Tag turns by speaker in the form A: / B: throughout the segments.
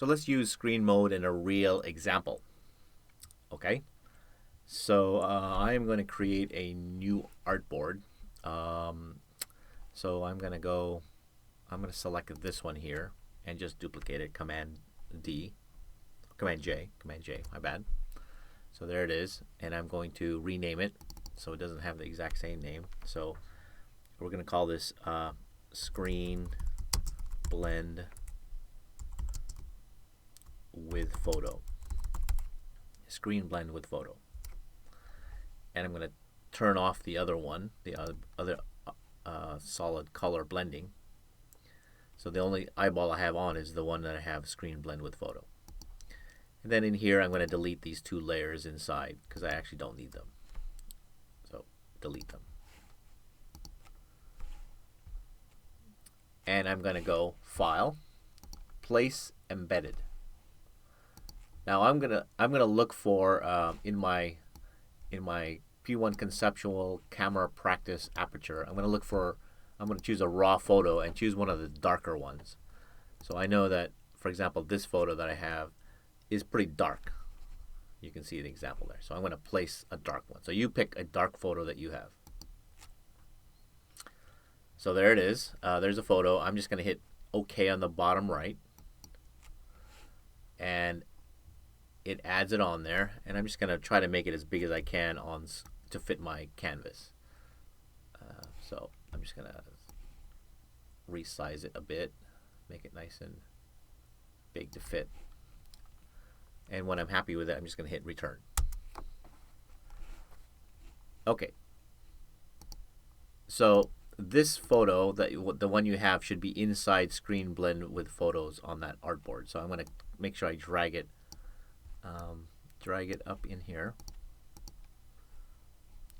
A: So let's use screen mode in a real example. Okay, so I am going to create a new artboard. So I'm going to select this one here and just duplicate it, Command J, my bad. So there it is, and I'm going to rename it so it doesn't have the exact same name. So we're going to call this screen blend with photo. Screen blend with photo. And I'm going to turn off the other one, the other solid color blending. So the only eyeball I have on is the one that I have screen blend with photo. And then in here I'm going to delete these two layers inside because I actually don't need them. So delete them. And I'm going to go File, Place Embedded. Now I'm gonna look for in my P1 conceptual camera practice aperture. I'm gonna choose a raw photo and choose one of the darker ones. So I know that, for example, this photo that I have is pretty dark. You can see the example there. So I'm going to place a dark one. So you pick a dark photo that you have. So there it is. There's a photo. I'm just going to hit OK on the bottom right. And it adds it on there. And I'm just going to try to make it as big as I can to fit my canvas. So I'm just going to resize it a bit. Make it nice and big to fit. And when I'm happy with it, I'm just going to hit return. Okay. So this photo, the one you have, should be inside screen blend with photos on that artboard. So I'm going to make sure I drag it up in here.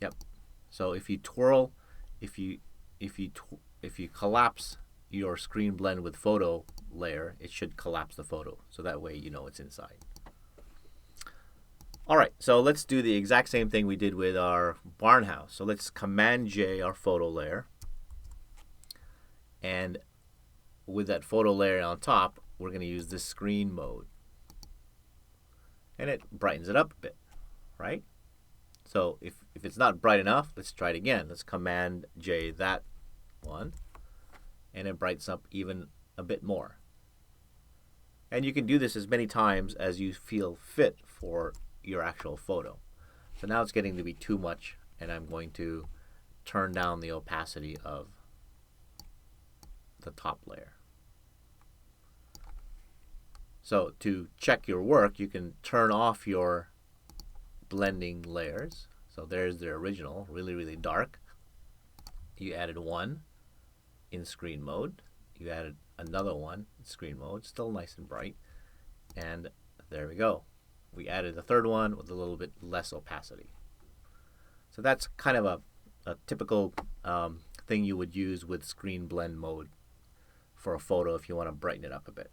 A: Yep. So if you twirl, if you collapse your screen blend with photo layer, it should collapse the photo. So that way you know it's inside. Alright, so let's do the exact same thing we did with our barn house. So let's Command J our photo layer. And with that photo layer on top, we're going to use this screen mode. And it brightens it up a bit, right? So if it's not bright enough, let's try it again. Let's Command J that one. And it brightens up even a bit more. And you can do this as many times as you feel fit for your actual photo. So now it's getting to be too much, and I'm going to turn down the opacity of the top layer. So to check your work, you can turn off your blending layers. So there's the original, really, really dark. You added one in screen mode. You added another one in screen mode, still nice and bright. And there we go. We added a third one with a little bit less opacity. So that's kind of a typical thing you would use with screen blend mode for a photo if you want to brighten it up a bit.